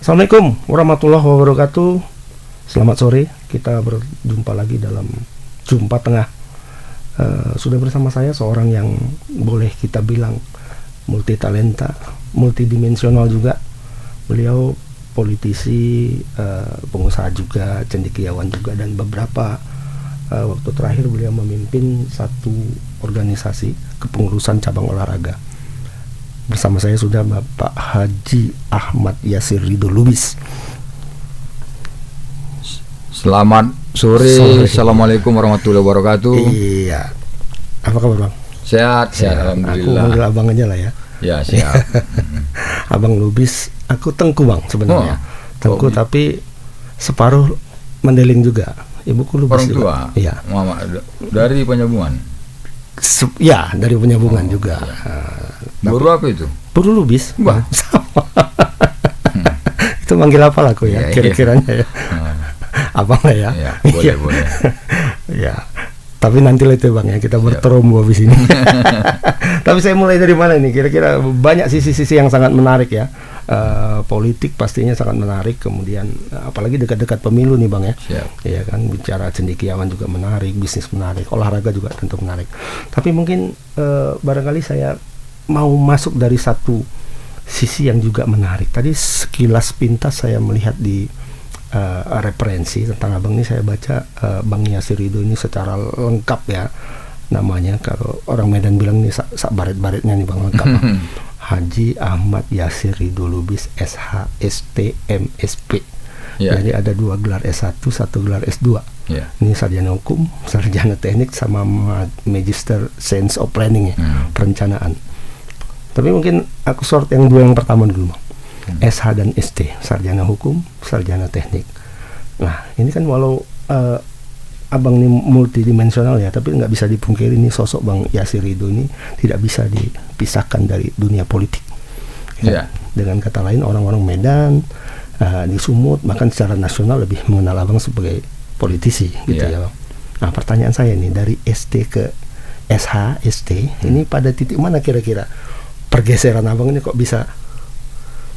Assalamualaikum warahmatullahi wabarakatuh. Selamat sore, kita berjumpa lagi dalam Jumpa Tengah. Sudah bersama saya seorang yang boleh kita bilang multi talenta, multidimensional juga. Beliau politisi, pengusaha juga, cendekiawan juga, dan beberapa waktu terakhir beliau memimpin satu organisasi kepengurusan cabang olahraga. Bersama saya sudah Bapak Haji Ahmad Yasir Ridho Lubis. Selamat sore. Assalamualaikum warahmatullahi wabarakatuh. Iya. Apa kabar, Bang? Sehat, alhamdulillah. Aku manggil abang aja lah ya. Ya, sehat. Abang Lubis, aku Tengku, Bang, sebenarnya. Tengku, gitu. tapi separuh Mendeling juga. Ibuku Lubis. Orang tua. Iya. Mama dari Penyambungan. Ya, dari Penyambungan juga. Baru apa itu? Baru Lubis. Bah. Sama. Itu manggil apa lah aku ya, kira-kiranya ya. Abang lah ya. Ya, boleh. Ya. Tapi nanti lah itu, Bang, ya, kita berterombo habis ini. Tapi saya mulai dari mana nih? Kira-kira banyak sisi-sisi yang sangat menarik ya. Politik pastinya sangat menarik. Kemudian apalagi dekat-dekat pemilu nih, Bang, ya. Iya kan, bicara cendekiawan juga menarik, bisnis menarik, olahraga juga tentu menarik. Tapi mungkin barangkali saya mau masuk dari satu sisi yang juga menarik. Tadi sekilas pintas saya melihat di referensi tentang abang ini, saya baca Bang Yasir Ridho ini secara lengkap ya namanya. Kalau orang Medan bilang nih sak baret-baretnya nih, Bang, lengkap. Haji Ahmad Yasir Ridho Lubis SH ST MSP. Jadi ada 2 gelar S1, 1 gelar S2. Ini sarjana hukum, sarjana teknik, sama magister sense of planning ya, perencanaan. Tapi mungkin aku sort yang 2 yang pertama dulu, Bang. SH dan ST, sarjana hukum, sarjana teknik. Nah, ini kan walau abang ini multidimensional ya, tapi nggak bisa dipungkiri nih sosok Bang Yasir Ridho ini tidak bisa dipisahkan dari dunia politik. Ya. Dengan kata lain, orang-orang Medan, di Sumut, bahkan secara nasional lebih mengenal abang sebagai politisi, gitu ya, Bang. Nah, pertanyaan saya nih, dari ST ke SH, ST, ini pada titik mana kira-kira pergeseran abang ini kok bisa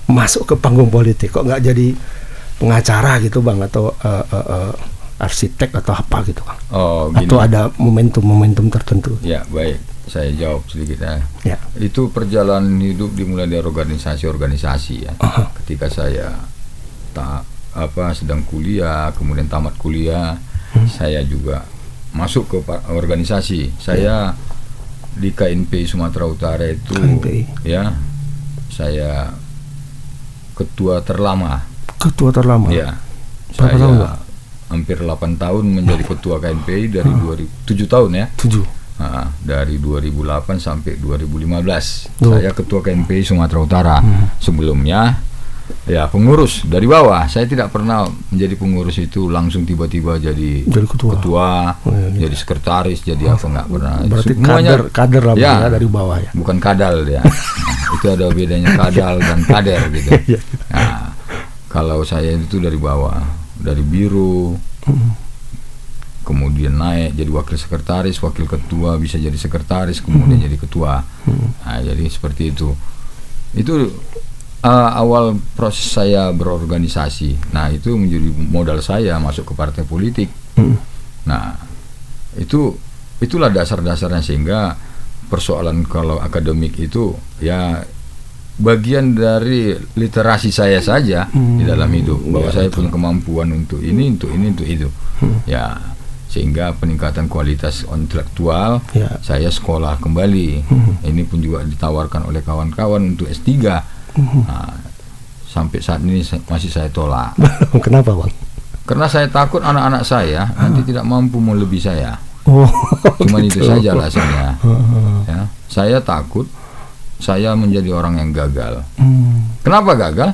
masuk ke panggung politik, kok nggak jadi pengacara gitu, Bang, atau arsitek atau apa gitu, Bang? Oh, gini. Atau ada momentum tertentu? Ya, baik, saya jawab sedikit ya. Itu perjalanan hidup dimulai dari organisasi ya. Ketika saya sedang kuliah, kemudian tamat kuliah, saya juga masuk ke organisasi. Saya di KNPI Sumatera Utara itu, ya, saya ketua terlama. Ya. Berapa tahun, Pak? Hampir 8 tahun menjadi ketua KNPI dari 7 tahun ya. 7. Dari 2008 sampai 2015. Saya ketua KNPI Sumatera Utara. Sebelumnya ya pengurus dari bawah. Saya tidak pernah menjadi pengurus itu langsung tiba-tiba jadi ketua, jadi sekretaris, jadi apa, enggak pernah. Berarti kader lah, ya, dari bawah ya. Bukan kadal ya. Itu ada bedanya kadal dan kader gitu. Nah, kalau saya itu dari bawah, dari biro, kemudian naik jadi wakil sekretaris, wakil ketua, bisa jadi sekretaris, kemudian jadi ketua. Nah, jadi seperti itu. Itu awal proses saya berorganisasi. Nah, itu menjadi modal saya masuk ke partai politik. Nah, itulah dasar-dasarnya, sehingga persoalan kalau akademik itu ya bagian dari literasi saya saja di dalam hidup, bahwa saya punya kemampuan untuk ini, untuk itu. Ya, sehingga peningkatan kualitas intelektual, saya sekolah kembali. Ini pun juga ditawarkan oleh kawan-kawan untuk S3. Nah, sampai saat ini masih saya tolak. Kenapa, Bang? Karena saya takut anak-anak saya nanti tidak mampu melebihi saya. Cuman gitu. Itu saja alasannya. Ya, saya takut saya menjadi orang yang gagal. Kenapa gagal?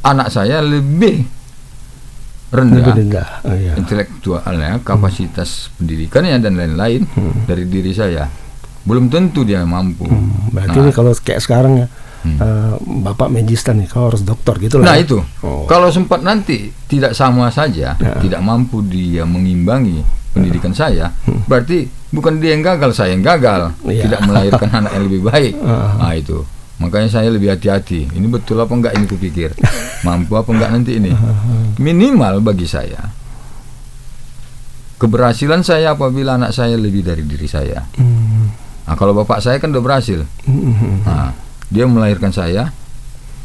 Anak saya lebih rendah. Intelektualnya, kapasitas pendidikannya dan lain-lain dari diri saya. Belum tentu dia mampu. Berarti ini kalau kayak sekarang ya, Bapak magister nih, kau harus dokter gitu lah. Nah itu, kalau sempat nanti tidak sama saja, tidak mampu dia mengimbangi pendidikan saya, berarti bukan dia yang gagal, saya yang gagal, tidak melahirkan anak yang lebih baik. Nah itu, Makanya saya lebih hati-hati. Ini betul apa enggak ini kupikir. Mampu apa enggak nanti ini. Minimal bagi saya, keberhasilan saya apabila anak saya lebih dari diri saya. Nah, kalau bapak saya kan udah berhasil. Nah, dia melahirkan saya,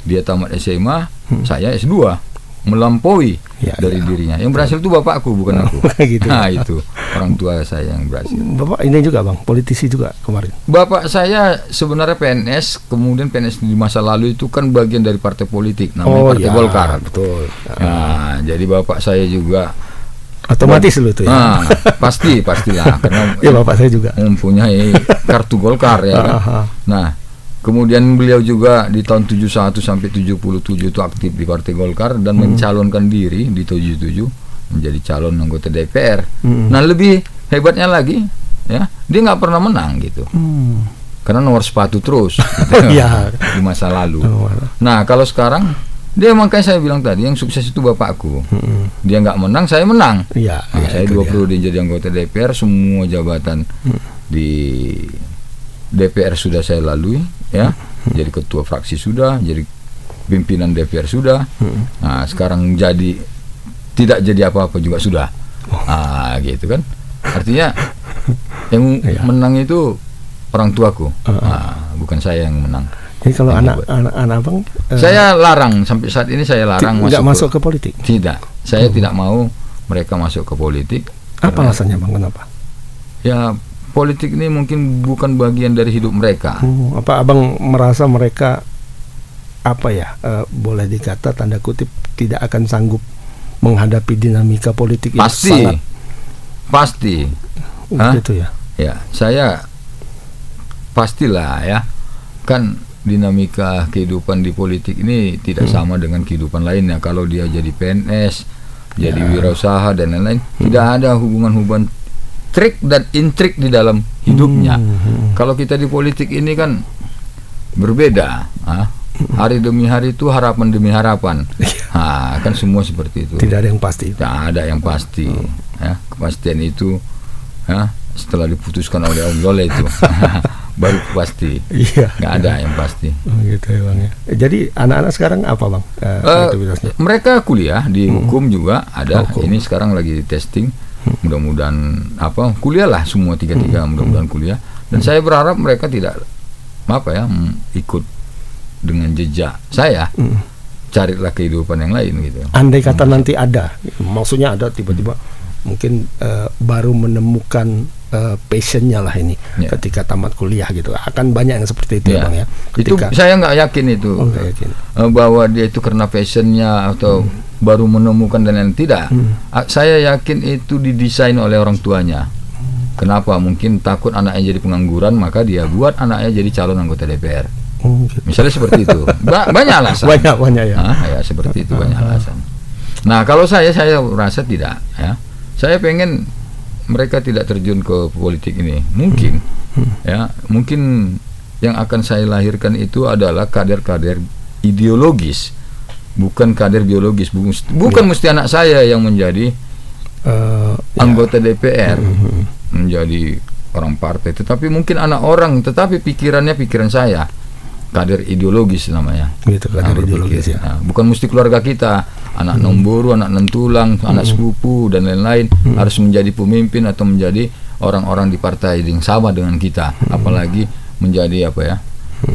dia tamat SMA, saya S2. Melampaui dari dirinya. Yang berhasil itu bapakku, bukan aku. Gitu. Nah, itu orang tua saya yang berhasil. Bapak ini juga Bang, politisi juga kemarin. Bapak saya sebenarnya PNS, kemudian PNS di masa lalu itu kan bagian dari partai politik, namanya Partai Golkar. Betul. Nah, jadi bapak saya juga otomatis lu itu ya. Nah, pastilah karena ya bapak saya juga mempunyai kartu Golkar ya kan. Nah, kemudian beliau juga di tahun 71 sampai 77 itu aktif di Partai Golkar dan mencalonkan diri di 77 menjadi calon anggota DPR. Nah, lebih hebatnya lagi ya, dia nggak pernah menang gitu. Karena nomor sepatu terus gitu, di masa lalu. Nah, kalau sekarang dia, makanya saya bilang tadi yang sukses itu bapakku. Dia nggak menang, saya menang. Saya 2 periode jadi anggota DPR, semua jabatan di DPR sudah saya lalui ya. Jadi ketua fraksi sudah, jadi pimpinan DPR sudah. Nah, sekarang tidak jadi apa-apa juga sudah. Gitu kan. Artinya yang menang itu orang tuaku. Bukan saya yang menang. Jadi kalau anak Abang, saya larang sampai saat ini, saya larang masuk ke politik. Tidak, saya tidak mau mereka masuk ke politik. Apa alasannya Bang, kenapa? Ya, politik ini mungkin bukan bagian dari hidup mereka. Apa Abang merasa mereka boleh dikata tanda kutip tidak akan sanggup menghadapi dinamika politik yang sangat pasti. Gitu ya. Ya, saya pastilah ya. Kan dinamika kehidupan di politik ini tidak sama dengan kehidupan lainnya. Kalau dia jadi PNS, jadi wirausaha dan lain-lain, tidak ada hubungan-hubungan trik dan intrik di dalam hidupnya. Kalau kita di politik ini kan berbeda. Hari demi hari itu harapan demi harapan. Kan semua seperti itu. Tidak ada yang pasti. Tidak ada yang pasti. Ya, kepastian itu setelah diputuskan oleh Allah itu. Baru pasti. Nggak ada yang pasti. Gitu ya Bang ya. Jadi anak-anak sekarang apa Bang? Mereka kuliah di hukum juga ada. Ini sekarang lagi testing. Mudah-mudahan kuliah lah semua tiga mudah-mudahan kuliah. Dan saya berharap mereka tidak ikut dengan jejak saya. Carilah kehidupan yang lain gitu. Andai kata nanti ada, maksudnya ada tiba-tiba mungkin baru menemukan passionnya lah ini ketika tamat kuliah gitu, akan banyak yang seperti itu Bang ya. Ketika, itu saya nggak yakin itu bahwa dia itu karena passionnya atau baru menemukan dan lain, tidak. Saya yakin itu didesain oleh orang tuanya. Kenapa? Mungkin takut anaknya jadi pengangguran, maka dia buat anaknya jadi calon anggota DPR. Gitu. Misalnya seperti itu. Banyak alasan. Banyak ya. Ya seperti itu banyak alasan. Nah, kalau saya rasa tidak ya. Saya pengen mereka tidak terjun ke politik ini. Mungkin mungkin yang akan saya lahirkan itu adalah kader-kader ideologis, bukan kader biologis. Bukan mesti anak saya yang menjadi anggota DPR, menjadi orang partai, tetapi mungkin anak orang, tetapi pikiran saya. Kader ideologis namanya. Gitu, kader ideologis ya. Bukan mesti keluarga kita, anak nomburu, anak nentulang, anak sepupu dan lain-lain harus menjadi pemimpin atau menjadi orang-orang di partai yang sama dengan kita, apalagi menjadi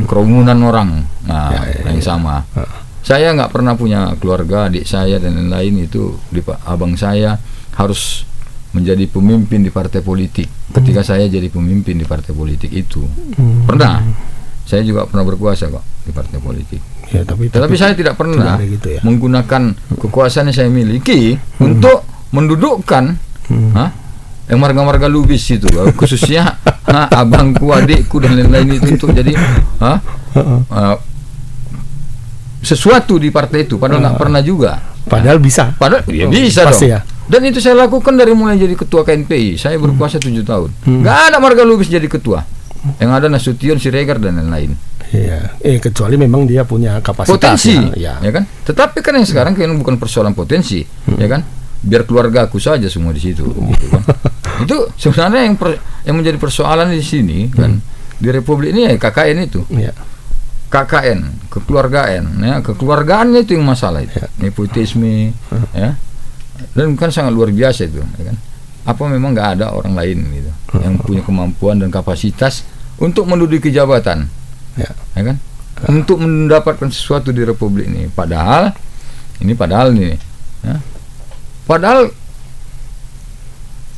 kerumunan orang yang sama. Saya nggak pernah punya keluarga, adik saya dan lain-lain itu abang saya harus menjadi pemimpin di partai politik. Ketika saya jadi pemimpin di partai politik itu pernah. Saya juga pernah berkuasa kok di partai politik. Ya, tapi saya tidak pernah gitu ya, menggunakan kekuasaan yang saya miliki untuk mendudukkan yang marga-marga lubis itu, khususnya abangku, adikku dan lain-lain itu untuk jadi sesuatu di partai itu. Padahal nggak pernah juga. Padahal bisa. Padahal bisa dong. Ya. Dan itu saya lakukan dari mulai jadi ketua KNPI. Saya berkuasa 7 tahun. Nggak ada marga lubis jadi ketua. Yang ada Nasution, Siregar dan lain-lain. Iya. Kecuali memang dia punya kapasitas. Potensi, ya kan. Tetapi kan yang sekarang kan bukan persoalan potensi, ya kan. Biar keluarga aku saja semua di situ, gitu kan. Itu sebenarnya yang menjadi persoalan di sini kan. Di Republik ini KKN itu. KKN, kekeluargaan, ya kekeluargaannya itu yang masalah itu, nepotisme, ya, dan kan sangat luar biasa itu, ya kan? Apa memang nggak ada orang lain gitu yang punya kemampuan dan kapasitas untuk menduduki jabatan, ya kan? Untuk mendapatkan sesuatu di Republik ini, padahal nih, ya, padahal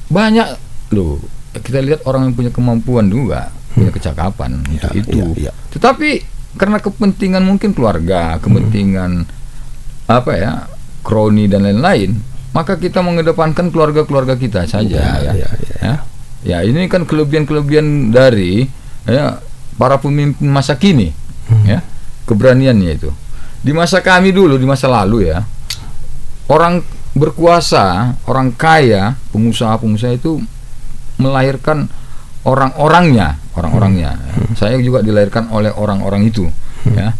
banyak loh. Kita lihat orang yang punya kemampuan juga, punya kecakapan untuk itu. Tetapi karena kepentingan mungkin keluarga, kepentingan kroni dan lain-lain, maka kita mengedepankan keluarga-keluarga kita saja. Ya, ini kan kelebihan-kelebihan dari para pemimpin masa kini, ya, keberaniannya itu. Di masa kami dulu, di masa lalu ya, orang berkuasa, orang kaya, pengusaha-pengusaha itu melahirkan orang-orangnya. Saya juga dilahirkan oleh orang-orang itu, ya.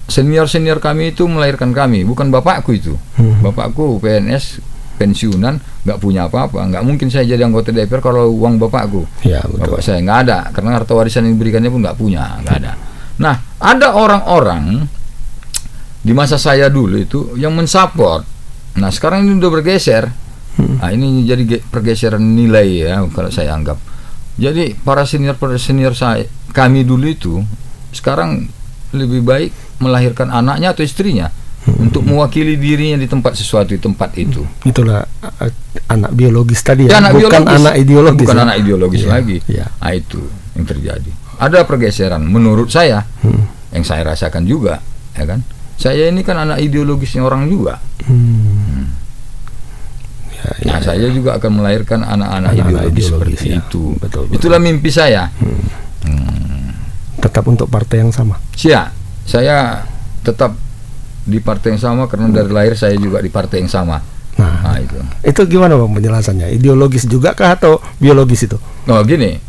Senior kami itu melahirkan kami, bukan bapakku itu. Bapakku PNS pensiunan, nggak punya apa-apa, nggak mungkin saya jadi anggota DPR kalau uang bapakku. Bapak saya nggak ada, karena harta warisan yang diberikannya pun nggak punya, nggak ada. Nah, ada orang-orang di masa saya dulu itu yang mensupport. Nah, sekarang ini udah bergeser. Nah, ini jadi pergeseran nilai ya, kalau saya anggap. Jadi para senior kami dulu itu sekarang lebih baik melahirkan anaknya atau istrinya untuk mewakili dirinya di tempat sesuatu, di tempat itu. Itulah anak biologis tadi ya, anak bukan biologis, anak ideologis. Bukan anak ideologis lagi. Nah, itu yang terjadi. Ada pergeseran menurut saya, yang saya rasakan juga, ya kan? Saya ini kan anak ideologisnya orang juga. Nah, saya juga akan melahirkan anak-anak ideologis seperti itu. Betul. Itulah mimpi saya. Tetap untuk partai yang sama. Saya tetap di partai yang sama karena dari lahir saya juga di partai yang sama. Nah, itu gimana Bang penjelasannya? Ideologis juga kah atau biologis itu? Oh, gini.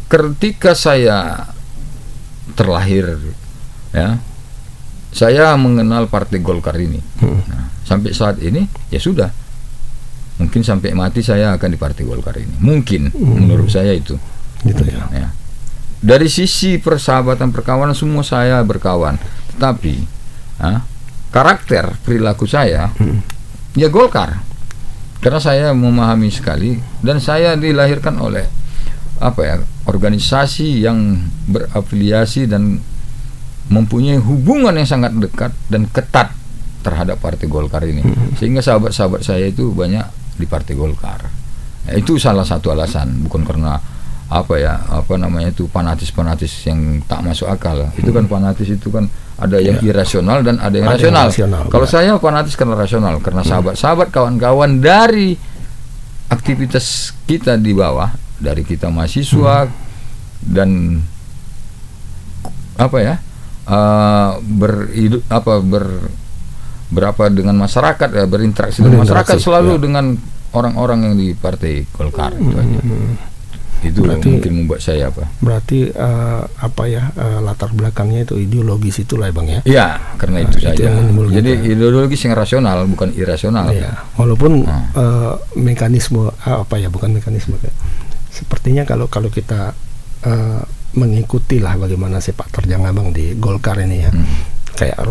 Ketika saya terlahir, ya, saya mengenal Partai Golkar ini. Nah, sampai saat ini ya sudah. Mungkin sampai mati saya akan di Partai Golkar ini. Mungkin menurut saya itu. Gitu ya. Dari sisi persahabatan, perkawanan semua saya berkawan. Tetapi karakter perilaku saya ya Golkar. Karena saya memahami sekali dan saya dilahirkan oleh organisasi yang berafiliasi dan mempunyai hubungan yang sangat dekat dan ketat terhadap Partai Golkar ini. Sehingga sahabat-sahabat saya itu banyak di Partai Golkar. Itu salah satu alasan, bukan karena fanatis yang tak masuk akal. Itu kan fanatis itu kan ada yang irasional dan ada yang rasional. Kalau saya fanatis karena rasional, karena sahabat-sahabat, kawan-kawan dari aktivitas kita di bawah, dari kita mahasiswa dan dengan masyarakat, berinteraksi dengan masyarakat selalu dengan orang-orang yang di Partai Golkar. Itu aja. Itu berarti, mungkin membuat saya Berarti latar belakangnya itu ideologis itulah ya Bang ya. Iya, karena itu saja. Jadi ideologis yang rasional, bukan irasional. Iya. Walaupun mekanisme bukan mekanisme. Sepertinya kalau kita mengikuti lah bagaimana sepak terjang Abang di Golkar ini ya. Kayak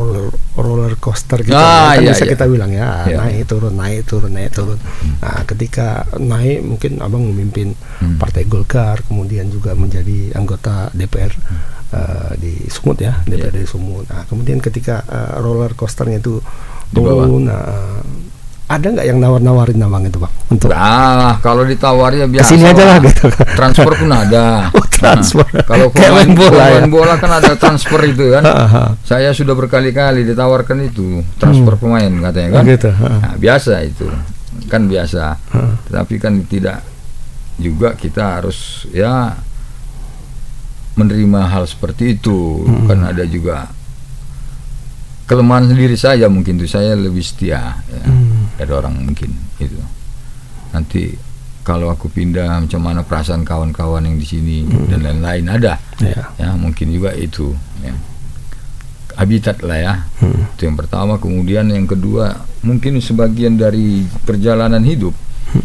roller coaster gitu bisa kita bilang naik turun. Nah, ketika naik mungkin Abang memimpin Partai Golkar, kemudian juga menjadi anggota DPR di Sumut ya, DPR di Sumut. Nah, kemudian ketika roller coasternya itu turun, ada nggak yang nawar-nawarin Abang itu Bang? Untuk kalau ditawari ya biasa. Kesini aja lah gitu. Transfer pun ada. Transfer. Kalau pemain bola kan ada transfer itu kan. Saya sudah berkali-kali ditawarkan itu transfer pemain katanya kan. Gitu. Nah, biasa itu kan biasa. Tapi kan tidak juga kita harus menerima hal seperti itu. Kan ada juga kelemahan sendiri saya, mungkin itu saya lebih setia ada orang mungkin itu. Nanti kalau aku pindah macam mana perasaan kawan-kawan yang di sini dan lain-lain ada ya mungkin juga itu habitat lah ya. Itu yang pertama. Kemudian yang kedua, mungkin sebagian dari perjalanan hidup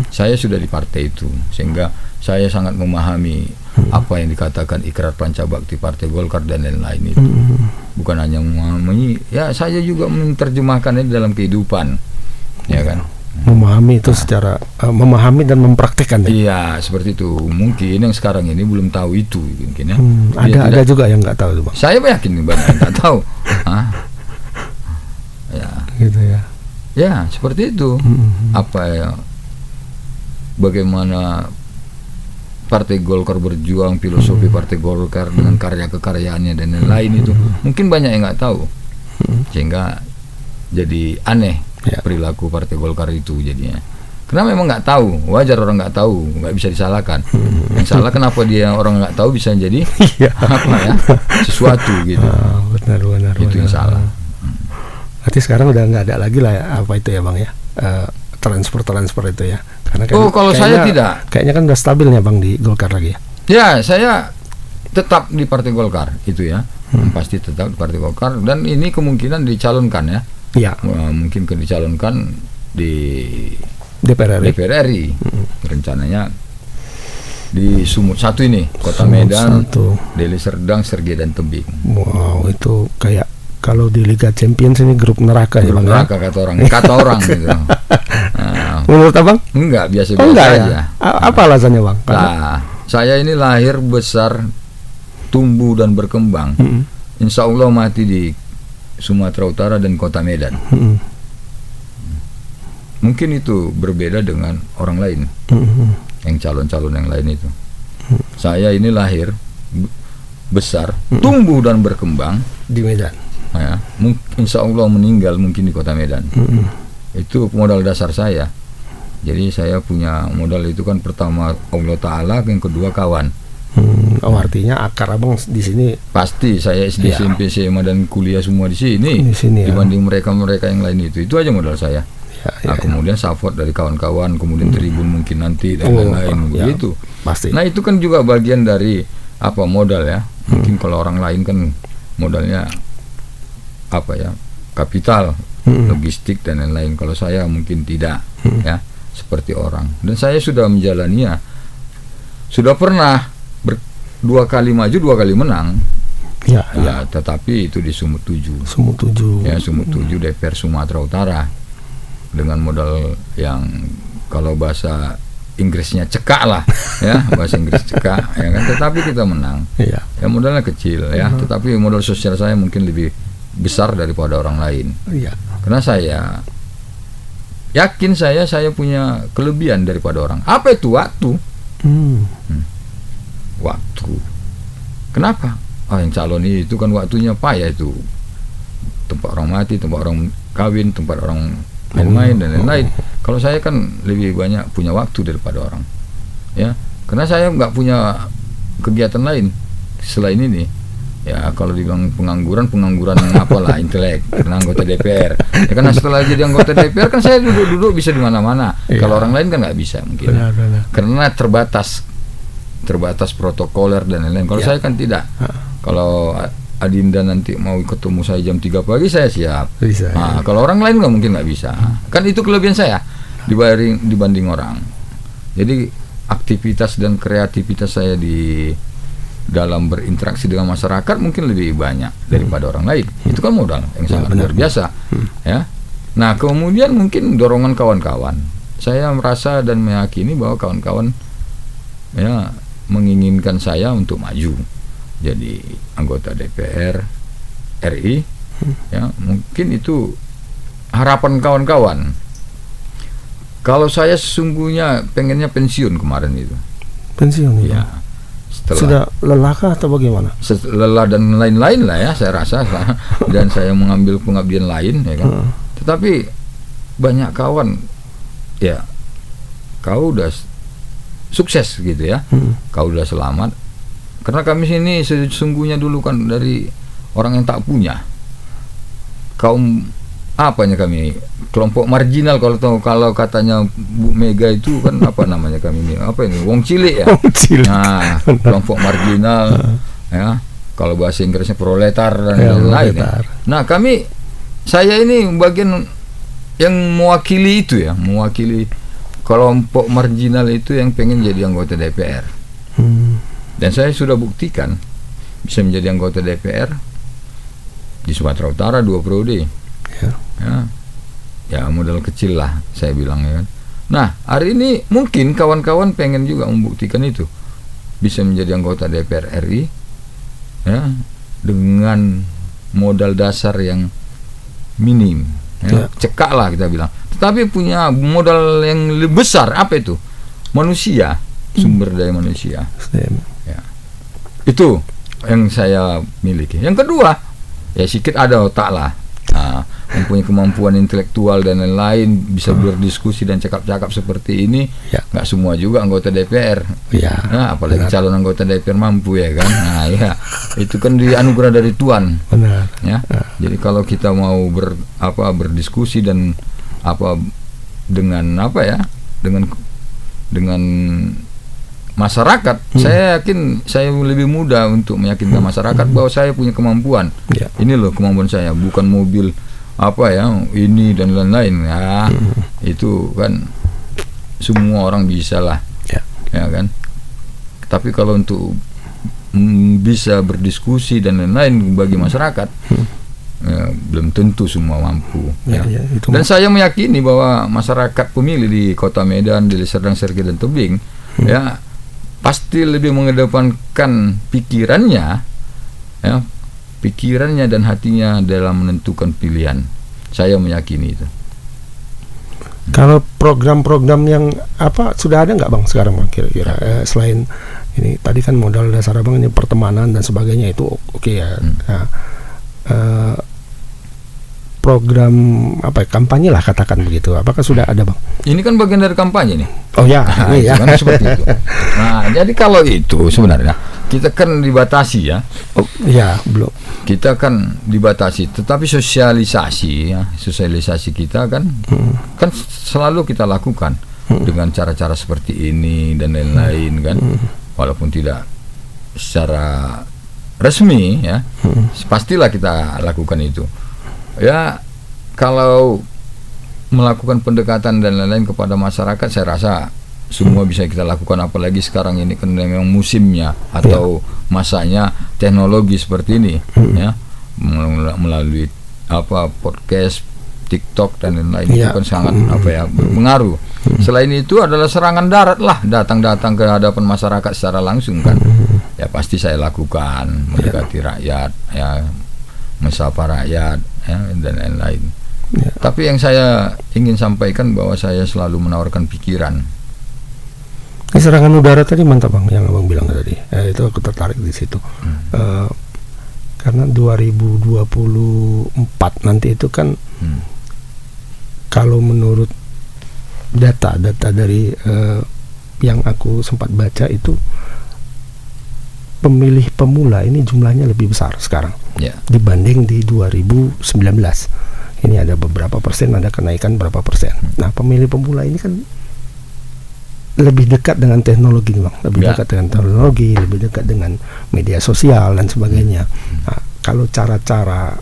saya sudah di partai itu, sehingga saya sangat memahami apa yang dikatakan ikrar pancabakti Partai Golkar dan lain-lain itu. Bukan hanya memahami, ya saya juga menerjemahkannya dalam kehidupan, ya kan. Memahami itu secara memahami dan mempraktekkan ya. Iya, seperti itu. Mungkin yang sekarang ini belum tahu itu, mungkin ya. Ada juga yang nggak tahu itu, Bang. Saya yakin banyak yang nggak tahu. Ya. Gitu ya. Ya, seperti itu. Apa ya? Bagaimana Partai Golkar berjuang, filosofi Partai Golkar dengan karya kekaryaannya dan lain-lain itu. Mungkin banyak yang nggak tahu. Sehingga jadi aneh perilaku Partai Golkar itu jadinya. Karena memang nggak tahu, wajar orang nggak tahu, nggak bisa disalahkan. Yang salah kenapa dia orang nggak tahu bisa jadi apa ya sesuatu gitu. Benar. Itu yang salah. Berarti sekarang udah nggak ada lagi lah ya, apa itu ya, Bang ya, transfer itu ya. Karena kalau saya tidak. Kayaknya kan udah stabilnya, Bang, di Golkar lagi ya. Ya, saya tetap di Partai Golkar itu ya. Pasti tetap di Partai Golkar dan ini kemungkinan dicalonkan ya. Iya. Mungkin dicalonkan di DPR RI. Rencananya di Sumut 1 ini, Kota Sumut Medan, 1. Deli Serdang, Serge dan Tembing. Wow, itu kayak kalau di Liga Champions ini grup neraka ya, Bang. Neraka kata orang gitu. Menurut Abang? Enggak, biasa-biasa enggak aja. Ya? Apa alasannya, Bang? Nah, saya ini lahir, besar, tumbuh dan berkembang. Insya Allah mati di Sumatera Utara dan Kota Medan. Mungkin itu berbeda dengan orang lain, yang calon-calon yang lain itu. Saya ini lahir, besar, tumbuh dan berkembang di Medan. Ya, insya Allah meninggal mungkin di Kota Medan. Itu modal dasar saya. Jadi saya punya modal itu kan pertama Allah Ta'ala, yang kedua kawan. Artinya akar Abang di sini. Pasti saya SD, SMP, SMA dan kuliah semua di sini dibanding mereka yang lain itu aja modal saya. Kemudian support dari kawan-kawan, kemudian tribun mungkin nanti dan lain-lain begitu. Pasti. Nah itu kan juga bagian dari apa modal ya. Mungkin kalau orang lain kan modalnya apa ya, kapital, logistik dan lain-lain. Kalau saya mungkin tidak ya, seperti orang. Dan saya sudah menjalaninya, sudah pernah 2 kali maju 2 kali menang. Ya, tetapi itu di Sumut 7. Ya, Sumut 7 DPR Sumatera Utara dengan modal yang kalau bahasa Inggrisnya cekak lah ya, bahasa Inggris cekak ya kan, tetapi kita menang. Ya modalnya kecil ya, tetapi modal sosial saya mungkin lebih besar daripada orang lain. Karena saya yakin saya punya kelebihan daripada orang. Apa itu? Waktu. Waktu. Kenapa? Yang calon itu kan waktunya payah itu. Tempat orang mati, tempat orang kawin, tempat orang main-main dan lain-lain. Kalau saya kan lebih banyak punya waktu daripada orang. Ya, karena saya nggak punya kegiatan lain selain ini. Ya, kalau dibilang pengangguran apalah, intelek, karena anggota DPR. Ya, karena setelah jadi anggota DPR kan saya duduk bisa di mana-mana. Kalau orang lain kan nggak bisa mungkin. Karena terbatas protokoler dan lain-lain. Kalau saya kan tidak. Kalau Adinda nanti mau ketemu saya jam 3 pagi saya siap. Kalau orang lain nggak bisa. Kan itu kelebihan saya dibanding orang. Jadi aktivitas dan kreativitas saya di dalam berinteraksi dengan masyarakat mungkin lebih banyak daripada orang lain. Itu kan modal yang sangat luar biasa. Ya. Nah, kemudian mungkin dorongan kawan-kawan. Saya merasa dan meyakini bahwa kawan-kawan ya menginginkan saya untuk maju jadi anggota DPR RI. Ya, mungkin itu harapan kawan-kawan. Kalau saya sesungguhnya pengennya pensiun kemarin itu. Pensiun ya. Sudah lelah kah atau bagaimana? Lelah dan lain-lain lah ya, saya rasa. Dan saya mengambil pengabdian lain ya kan. Tetapi banyak kawan ya, kau udah sukses gitu ya. Kau udah selamat. Karena kami sini sesungguhnya dulu kan dari orang yang tak punya. Kaum apanya kami? Kelompok marginal kalau katanya Bu Mega itu kan apa namanya kami ini? Apa ini? Wong cilik ya. Nah, kelompok marginal ya. Kalau bahasa Inggrisnya proletar dan lain-lain. Ya. Nah, saya ini bagian yang mewakili itu ya, mewakili kelompok marginal itu yang pengen jadi anggota DPR. Dan saya sudah buktikan bisa menjadi anggota DPR di Sumatera Utara 2 periode. Ya modal kecil lah saya bilang ya kan. Nah hari ini mungkin kawan-kawan pengen juga membuktikan itu, bisa menjadi anggota DPR RI ya, dengan modal dasar yang minim ya. Cekak lah kita bilang, tetapi punya modal yang lebih besar. Apa itu? Manusia, sumber daya manusia ya. Itu yang saya miliki. Yang kedua ya sedikit ada otak lah, mempunyai kemampuan intelektual dan lain-lain, bisa berdiskusi dan cakap-cakap seperti ini. Nggak semua juga anggota DPR nah, apalagi calon anggota DPR mampu ya kan. Nah ya itu kan dianugerah dari Tuhan. Ya. Jadi kalau kita mau berdiskusi dan dengan dengan masyarakat, saya yakin saya lebih mudah untuk meyakinkan masyarakat bahwa saya punya kemampuan. Ini loh kemampuan saya, bukan mobil ini dan lain-lain ya. Itu kan semua orang bisa lah ya kan. Tapi kalau untuk bisa berdiskusi dan lain-lain bagi masyarakat, belum tentu semua mampu dan saya meyakini bahwa masyarakat pemilih di Kota Medan, Deli Serdang, Sergi dan Tebing ya pasti lebih mengedepankan pikirannya dan hatinya dalam menentukan pilihan. Saya meyakini itu. Kalau program-program yang sudah ada nggak Bang sekarang Bang kira-kira selain ini tadi kan modal dasar Abang ini pertemanan dan sebagainya itu oke ya. Program kampanye lah katakan begitu, apakah sudah ada Bang? Ini kan bagian dari kampanye nih. Oh ya, ini ya. Kan seperti itu. Nah, jadi kalau itu sebenarnya kita kan dibatasi ya. Oh ya, belum. Kita kan dibatasi, tetapi sosialisasi kita kan selalu kita lakukan dengan cara-cara seperti ini dan lain-lain kan. Walaupun tidak secara resmi ya, pastilah kita lakukan itu. Ya, kalau melakukan pendekatan dan lain-lain kepada masyarakat, saya rasa semua bisa kita lakukan. Apalagi sekarang ini kan memang musimnya atau masanya teknologi seperti ini ya, melalui podcast, TikTok dan lain-lain itu kan sangat berpengaruh. Selain itu adalah serangan darat lah, datang ke hadapan masyarakat secara langsung kan. Ya pasti saya lakukan, mendekati rakyat ya, mesapa rakyat ya, dan lain-lain. Tapi yang saya ingin sampaikan bahwa saya selalu menawarkan pikiran. Serangan udara tadi mantap Bang, yang Abang bilang tadi. Itu aku tertarik di situ. Karena 2024 nanti itu kan kalau menurut data dari yang aku sempat baca itu pemilih pemula ini jumlahnya lebih besar sekarang dibanding di 2019. Ini ada beberapa persen, ada kenaikan berapa persen. Nah pemilih pemula ini kan lebih dekat dengan teknologi Bang, lebih dekat dengan teknologi, lebih dekat dengan media sosial dan sebagainya. Nah, kalau cara-cara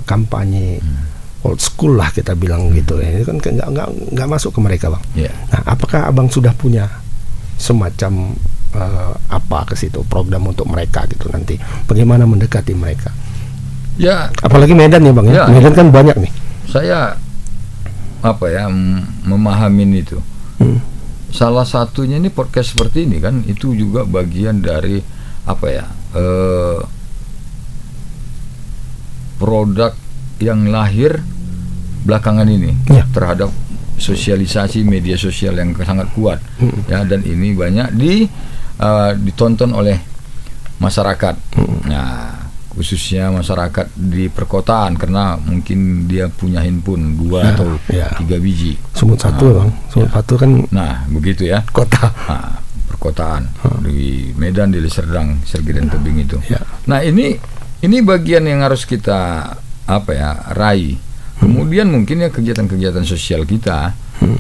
kampanye old school lah kita bilang gitu ya, ini kan nggak masuk ke mereka Bang. Nah apakah Abang sudah punya semacam ke situ program untuk mereka gitu nanti, bagaimana mendekati mereka? Ya, apalagi Medan ya Bang ya. Medan kan banyak nih. Saya memahamin itu. Salah satunya ini podcast seperti ini kan, itu juga bagian dari produk yang lahir belakangan ini terhadap sosialisasi media sosial yang sangat kuat ya, dan ini banyak ditonton oleh masyarakat. Nah, khususnya masyarakat di perkotaan, karena mungkin dia punya handphone 2 atau 3 biji. Sumut satu Bang, Sumut satu kan. Nah, begitu ya. Kota. Nah, perkotaan di Medan, Deli Serdang, Sergi dan Tebing itu. Nah, ini bagian yang harus kita raih. Kemudian mungkin ya kegiatan-kegiatan sosial kita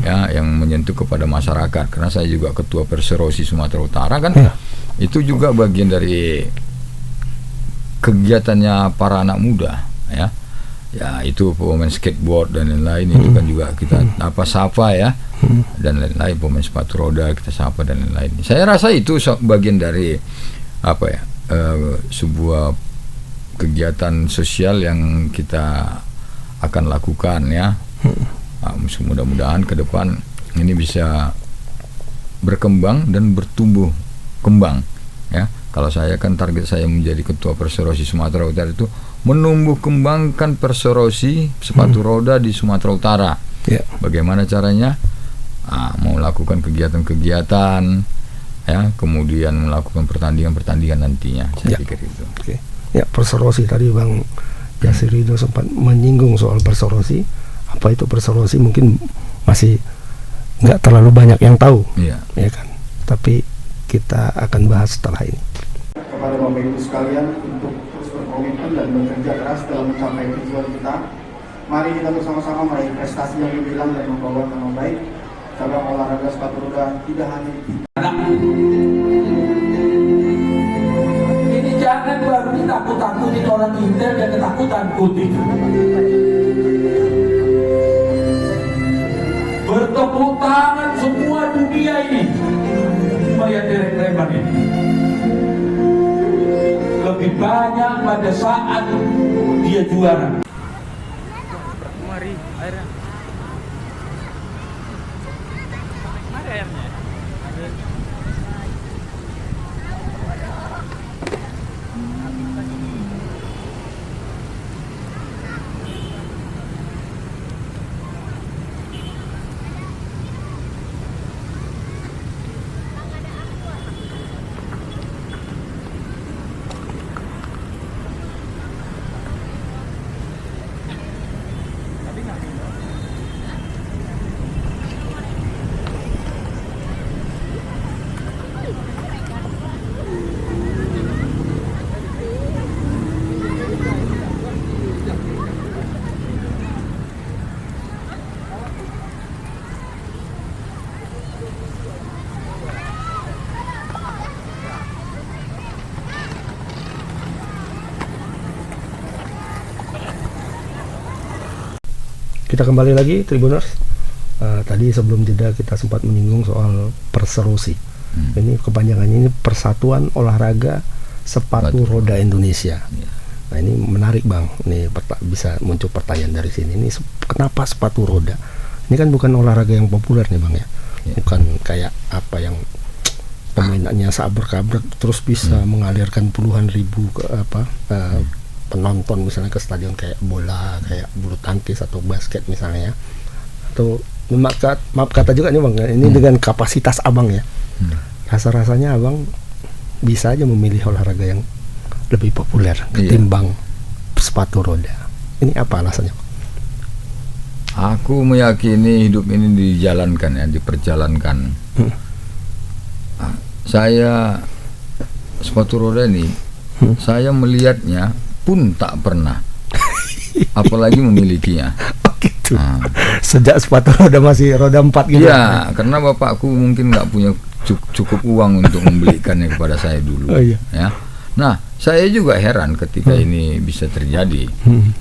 ya yang menyentuh kepada masyarakat, karena saya juga ketua Perserosi Sumatera Utara kan. Itu juga bagian dari kegiatannya para anak muda ya. Ya itu pemain skateboard dan lain-lain itu kan juga kita sapa ya. Dan lain-lain, pemain sepatu roda kita sapa dan lain-lain. Saya rasa itu bagian dari apa ya, sebuah kegiatan sosial yang kita akan lakukan ya. Mudah-mudahan ke depan ini bisa berkembang dan bertumbuh kembang ya. Kalau saya kan target saya menjadi ketua Perserosi Sumatera Utara itu menumbuh kembangkan Perserosi sepatu roda di Sumatera Utara. Ya. Bagaimana caranya? Mau lakukan kegiatan-kegiatan ya, kemudian melakukan pertandingan-pertandingan nantinya. Saya pikir itu. Oke. Ya, Perserosi tadi Bang Yasirido sempat menyinggung soal Perserosi. Apa itu Perserosi mungkin masih nggak terlalu banyak yang tahu, ya kan? Tapi kita akan bahas setelah ini. Kepada Bapak Ibu sekalian untuk terus berkomitmen dan bekerja keras dalam mencapai tujuan kita. Mari kita bersama-sama meraih prestasi yang gemilang dan membawa nama baik cabang olahraga sepatu roda tidak hanya di ini. Jangan baru ditakut-takutin orang Intel dan ketakutan putih. Bertepuk tangan semua dunia ini supaya Derek Leman ini lebih banyak pada saat dia juara. Mari airnya. Mari airnya. Kita kembali lagi Tribuners. Tadi sebelum jeda kita sempat menyinggung soal Perserosi. Ini kepanjangannya ini Persatuan Olahraga Sepatu Roda Indonesia. Nah ini menarik Bang. Ini bisa muncul pertanyaan dari sini. Ini kenapa sepatu roda? Ini kan bukan olahraga yang populer nih Bang ya. Bukan kayak apa yang peminatnya sabar-kabar terus bisa mengalirkan puluhan ribu ke penonton misalnya ke stadion kayak bola, kayak bulu tangkis atau basket misalnya, atau maaf kata juga nih Bang, ini dengan kapasitas Abang ya, rasa-rasanya Abang bisa aja memilih olahraga yang lebih populer ketimbang sepatu roda. Ini apa alasannya Bang? Aku meyakini hidup ini dijalankan ya, diperjalankan. Saya sepatu roda ini, saya melihatnya pun tak pernah, apalagi memilikinya. Oh gitu. Sejak sepatu roda masih roda 4 gitu. Iya, karena bapakku mungkin nggak punya cukup uang untuk membelikannya kepada saya dulu. Oh, iya. Ya. Nah, saya juga heran ketika ini bisa terjadi.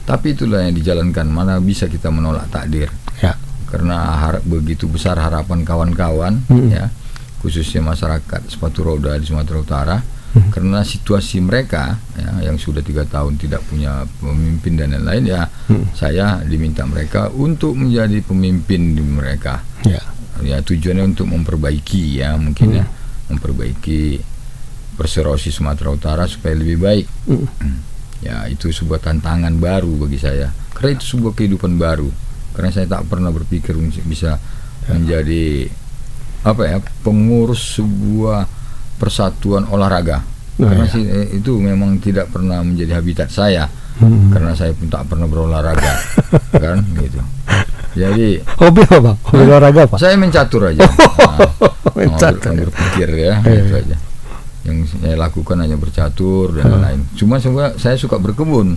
Tapi itulah yang dijalankan. Mana bisa kita menolak takdir? Ya. Karena begitu besar harapan kawan-kawan, ya, khususnya masyarakat sepatu roda di Sumatera Utara. Karena situasi mereka ya, yang sudah 3 tahun tidak punya pemimpin dan lain-lain ya, saya diminta mereka untuk menjadi pemimpin di mereka. Ya tujuannya untuk memperbaiki ya, mungkin ya, memperbaiki Perserosi Sumatera Utara supaya lebih baik. Ya itu sebuah tantangan baru bagi saya, karena itu sebuah kehidupan baru. Karena saya tak pernah berpikir bisa menjadi pengurus sebuah persatuan olahraga. Karena itu memang tidak pernah menjadi habitat saya. Karena saya pun tak pernah berolahraga. Kan gitu. Jadi hobi apa Bang? Hobi olahraga apa? Saya mencatur aja. Mencatur. Berpikir ya, itu aja. Yang saya lakukan hanya bercatur dan lain-lain. Cuma saya suka berkebun.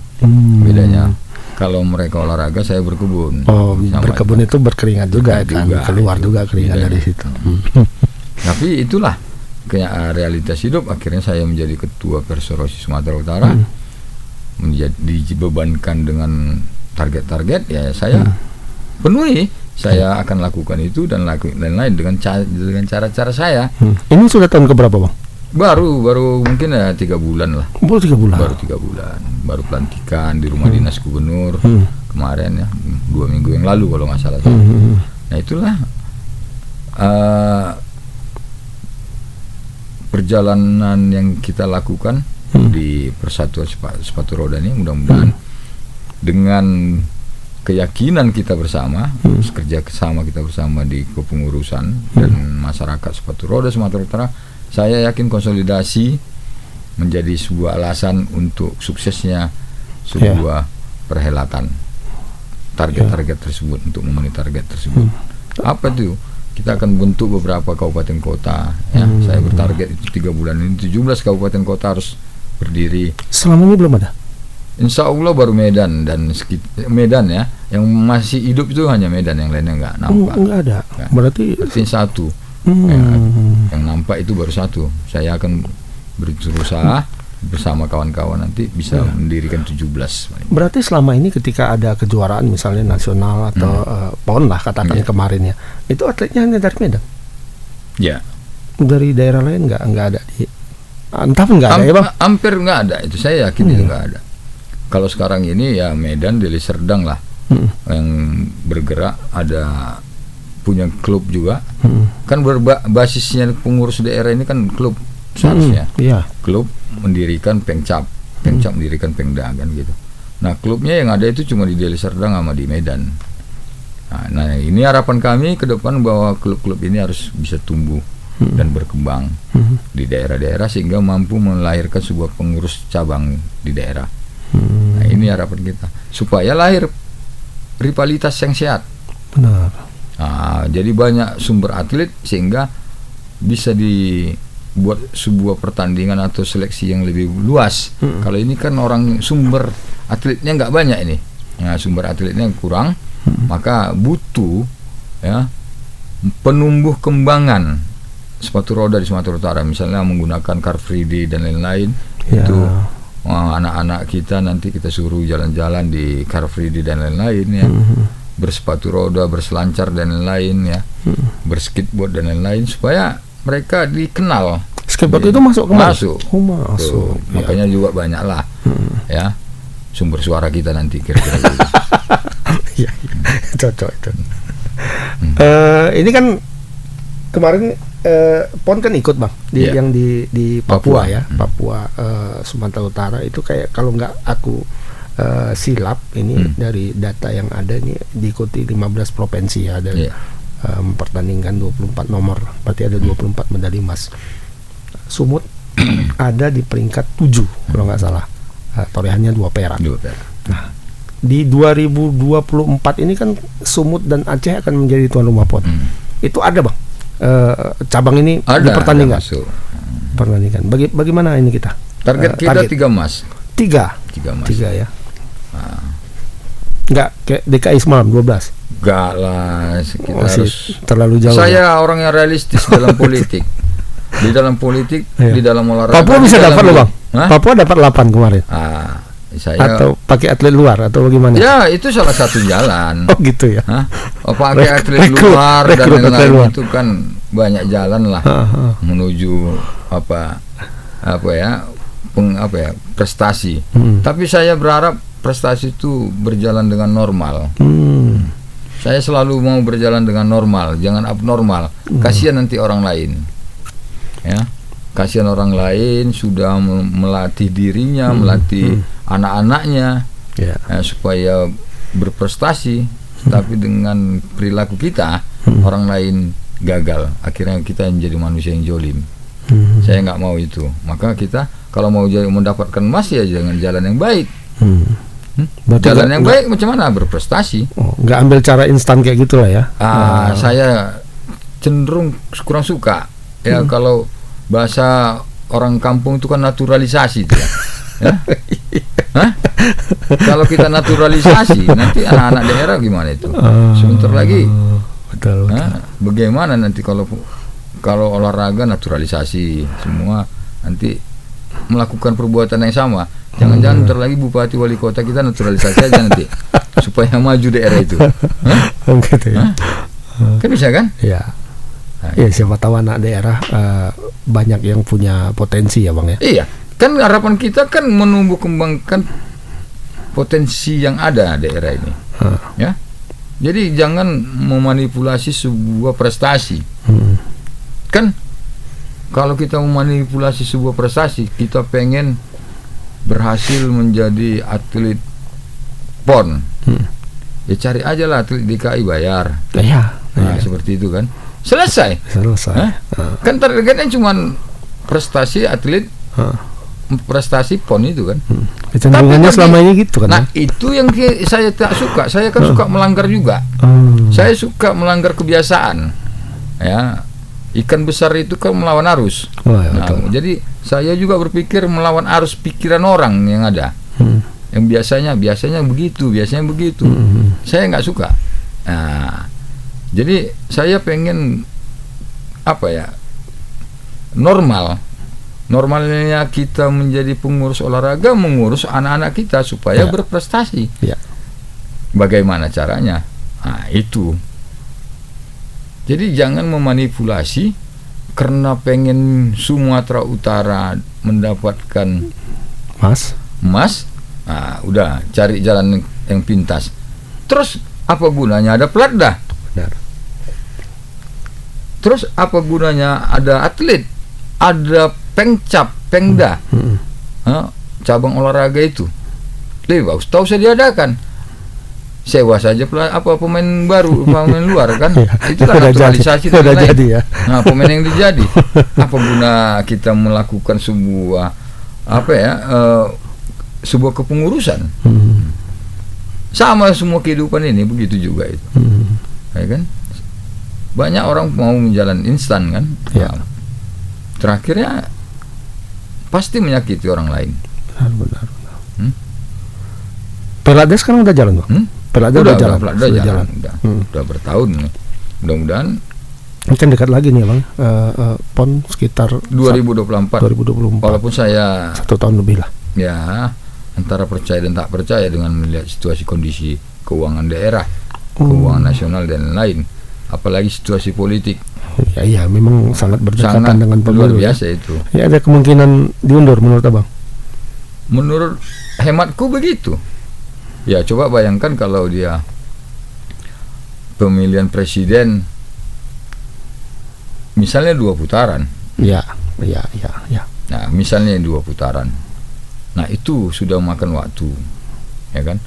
Bedanya kalau mereka olahraga, saya berkebun. Oh, berkebun itu berkeringat juga kan, keluar juga keringat dari situ. Tapi itulah kayak realitas hidup. Akhirnya saya menjadi ketua Perserosi Sumatera Utara, dibebankan dengan target-target ya, saya penuhi. Saya akan lakukan itu dan lain-lain dengan cara-cara saya. Ini sudah tahun keberapa Bang? Baru mungkin ya 3 bulan lah. Baru 3 bulan. Baru 3 bulan. Baru pelantikan di rumah dinas gubernur kemarin ya, 2 minggu yang lalu kalau nggak salah. Nah itulah perjalanan yang kita lakukan di Persatuan Sepatu Roda ini. Mudah-mudahan dengan keyakinan kita bersama, kerja sama kita bersama di kepengurusan dan masyarakat sepatu roda Sumatera Utara, saya yakin konsolidasi menjadi sebuah alasan untuk suksesnya sebuah perhelatan. Target-target tersebut, untuk memenuhi target tersebut. Apa itu? Kita akan bentuk beberapa kabupaten kota. Ya, saya bertarget itu 3 bulan ini 17 kabupaten kota harus berdiri. Selama ini belum ada. Insya Allah baru Medan dan Medan ya, yang masih hidup itu hanya Medan, yang lainnya nggak nampak. Nggak ada. Nggak. Berarti 1 yang nampak itu baru 1. Saya akan berusaha bersama kawan-kawan nanti bisa mendirikan 17. Berarti selama ini ketika ada kejuaraan misalnya nasional atau PON lah katakan kemarin ya, itu atletnya hanya dari Medan. Ya. Dari daerah lain nggak ada di. Entah nggak ada ya bang? Hampir nggak ada, itu saya yakin itu nggak ada. Kalau sekarang ini ya Medan, Deli Serdang lah yang bergerak, ada punya klub juga. Kan basisnya pengurus daerah ini kan klub seharusnya. Klub mendirikan Pengcap mendirikan Pengda kan gitu. Nah klubnya yang ada itu cuma di Deli Serdang sama di Medan. Nah ini harapan kami ke depan bahwa klub-klub ini harus bisa tumbuh dan berkembang di daerah-daerah sehingga mampu melahirkan sebuah pengurus cabang di daerah. Nah ini harapan kita supaya lahir rivalitas yang sehat. Benar. Jadi banyak sumber atlet sehingga bisa dibuat sebuah pertandingan atau seleksi yang lebih luas. Kalau ini kan sumber atletnya nggak banyak ini. Nah, sumber atletnya kurang, maka butuh ya penumbuh kembangan sepatu roda di Sumatera Utara, misalnya menggunakan Car Free Day dan lain-lain. Itu anak-anak kita nanti kita suruh jalan-jalan di Car Free Day dan lain-lain ya. Bersepatu roda, berselancar dan lain-lain ya. Berskateboard dan lain-lain supaya mereka dikenal. Skateboard itu masuk ke mana? Masuk. Masuk. Makanya juga banyak lah ya sumber suara kita nanti kira-kira gitu. Iya, cocok itu. Ini kan kemarin PON kan ikut bang yang di Papua ya, Papua Sumatera Utara itu kayak kalau nggak aku silap ini dari data yang ada ini diikuti 15 provinsi ya, ada mempertandingkan 24 nomor, berarti ada 24 medali emas. Sumut ada di peringkat 7 kalau nggak salah, torehannya 2 perak. Nah, di 2024 ini kan Sumut dan Aceh akan menjadi tuan rumah PON. Itu ada bang cabang ini dipertandingkan. Pertandingan. Bagaimana ini kita? Target kita 3 emas. 3 emas. 3 ya. Enggak kayak DKI semalam 12. Enggak lah, kita harus terlalu jauh. Saya orang yang realistis dalam politik. Di dalam politik, di dalam olahraga. Papua bisa dapat loh bang. Papua dapat 8 kemarin. Saya atau pakai atlet luar atau bagaimana? Ya itu salah satu jalan. Oh gitu ya. Pakai atlet luar dan lain-lain itu kan banyak jalan lah menuju prestasi. Tapi saya berharap prestasi itu berjalan dengan normal. Saya selalu mau berjalan dengan normal, jangan abnormal. Kasihan nanti orang lain. Ya. Kasihan orang lain sudah melatih dirinya, melatih anak-anaknya supaya berprestasi, tapi dengan perilaku kita orang lain gagal, akhirnya kita menjadi manusia yang jolim. Saya nggak mau itu. Maka kita kalau mau mendapatkan emas ya jangan jalan yang baik. Jalan yang baik macam mana berprestasi? Nggak ambil cara instan kayak gitulah ya. Saya cenderung kurang suka ya kalau bahasa orang kampung itu kan naturalisasi itu ya. Kalau kita naturalisasi nanti anak-anak daerah gimana itu? Sebentar lagi betul. Bagaimana nanti kalau olahraga naturalisasi semua nanti melakukan perbuatan yang sama? Jangan-jangan bentar lagi bupati wali kota kita naturalisasi aja nanti supaya maju daerah itu. Gitu ya. Kan bisa kan? Ya. Ya siapa tahu anak daerah banyak yang punya potensi ya Bang ya. Iya, kan harapan kita kan menumbuh kembangkan potensi yang ada daerah ini, ya. Jadi jangan memanipulasi sebuah prestasi. Kan kalau kita memanipulasi sebuah prestasi, kita pengen berhasil menjadi atlet PON. Ya cari aja lah atlet DKI bayar. Iya. Nah, seperti itu kan. Selesai. Kan targetnya cuma prestasi atlet, prestasi PON itu kan. Kecenderungannya selama ini gitu kan. Nah, itu yang saya tak suka. Saya kan suka melanggar juga. Saya suka melanggar kebiasaan. Ya. Ikan besar itu kan melawan arus. Nah, jadi saya juga berpikir melawan arus pikiran orang yang ada. Yang biasanya begitu. Saya nggak suka. Nah, jadi saya pengen normalnya kita menjadi pengurus olahraga, mengurus anak-anak kita supaya berprestasi. Bagaimana caranya? Nah, itu. Jadi jangan memanipulasi karena pengen Sumatera Utara mendapatkan emas. Nah, udah cari jalan yang pintas. Terus apa gunanya ada pelatda? Terus apa gunanya ada atlet? Ada pengda, cabang olahraga itu. Lebih bagus tahu saya diadakan. Sewa saja pemain baru, pemain luar kan. Itulah naturalisasi dan lain. Jadi ya. Nah, pemain yang dijadi. Apa guna kita melakukan sebuah sebuah kepengurusan? Sama semua kehidupan ini begitu juga itu. Ya kan? Banyak orang mau menjalan instan kan. Nah, terakhirnya pasti menyakiti orang lain. Benar. Pelada sekarang udah jalan, Bang? Pelada udah jalan. Udah bertahun nih. Mudah-mudahan kan dekat lagi nih Bang. PON sekitar 2024. Walaupun saya 1 tahun lebih lah. Ya, antara percaya dan tak percaya dengan melihat situasi kondisi keuangan daerah, keuangan nasional dan lain. Apalagi situasi politik. Ya, memang sangat berdekatan dengan pemilu. Luar biasa itu. Ya, ada kemungkinan diundur menurut Abang? Menurut hematku begitu. Ya, coba bayangkan kalau dia pemilihan presiden misalnya 2 putaran. Ya. Nah, misalnya 2 putaran. Nah, itu sudah makan waktu. Ya kan?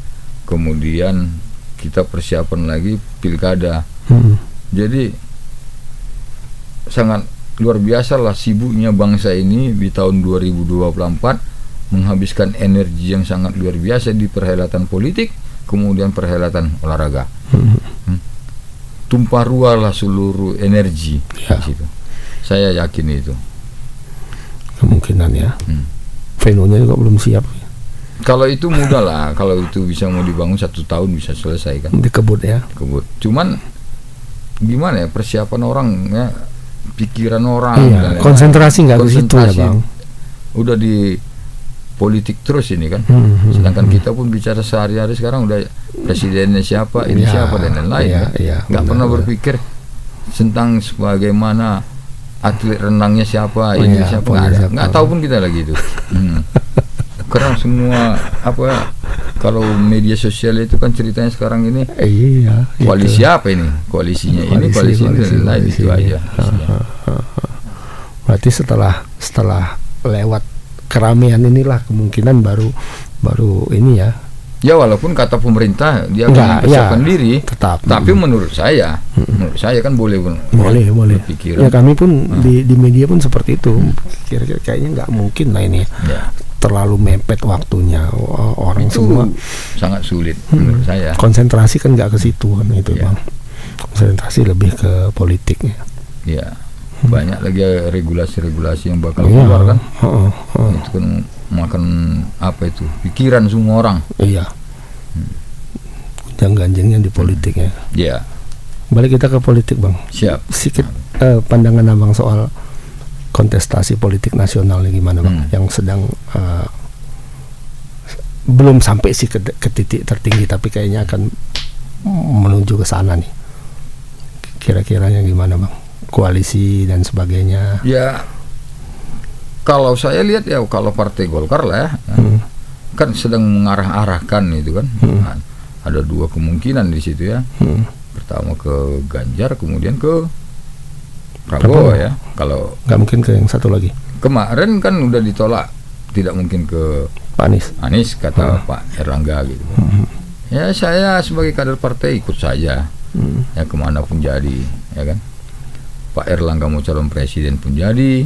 Kemudian kita persiapan lagi pilkada. Jadi sangat luar biasa lah sibuknya bangsa ini di tahun 2024 menghabiskan energi yang sangat luar biasa di perhelatan politik, kemudian perhelatan olahraga. Tumpah ruah lah seluruh energi di situ. Saya yakin itu. Kemungkinan ya. Venue-nya juga belum siap. Kalau itu mudah lah, kalau itu bisa mau dibangun 1 tahun bisa selesai kan. Dikebut ya. Cuman gimana ya persiapan orang ya, pikiran orang. Konsentrasi nggak ke situ ya Bang. Udah di politik terus ini kan. Sedangkan kita pun bicara sehari-hari sekarang udah presidennya siapa, ini siapa dan lain-lain. Nggak pernah berpikir tentang bagaimana atlet renangnya siapa, ini siapa, nggak tahu pun kita lagi itu. Karena semua kalau media sosial itu kan ceritanya sekarang ini koalisi apa ini, koalisinya ini, koalisi ini dan lain itu aja. Berarti setelah lewat keramaian inilah kemungkinan baru ini ya. Ya, walaupun kata pemerintah dia akan mempersiapkan diri, tapi menurut saya kan boleh berpikir. Ya, kami pun di media pun seperti itu. Kira-kira kayaknya nggak mungkin lah ini. Terlalu mepet waktunya, orang itu semua sangat sulit menurut saya. Konsentrasi kan nggak ke situ kan itu Bang. Konsentrasi lebih ke politiknya. Ya. Banyak lagi regulasi-regulasi yang bakal keluar kan. Itu kan makan pikiran semua orang. Iya. Ganjeng-ganjengnya di politiknya. Iya. Balik kita ke politik Bang. Siap. Sedikit pandangan Abang soal kontestasi politik nasional ini gimana Bang? Yang sedang belum sampai sih ke titik tertinggi tapi kayaknya akan menuju ke sana nih. Kira-kiranya gimana Bang? koalisi dan sebagainya. Ya, kalau saya lihat ya kalau Partai Golkar lah ya, kan sedang mengarah-arahkan itu kan. Nah, ada dua kemungkinan di situ ya. Pertama ke Ganjar, kemudian ke Prabowo ya. Kalau nggak mungkin ke yang satu lagi. kemarin kan udah ditolak, tidak mungkin ke Pak Anies kata Pak Erlangga gitu. Ya saya sebagai kader partai ikut saja. Ya kemanapun jadi, ya kan. Pak Erlangga mau calon presiden pun jadi,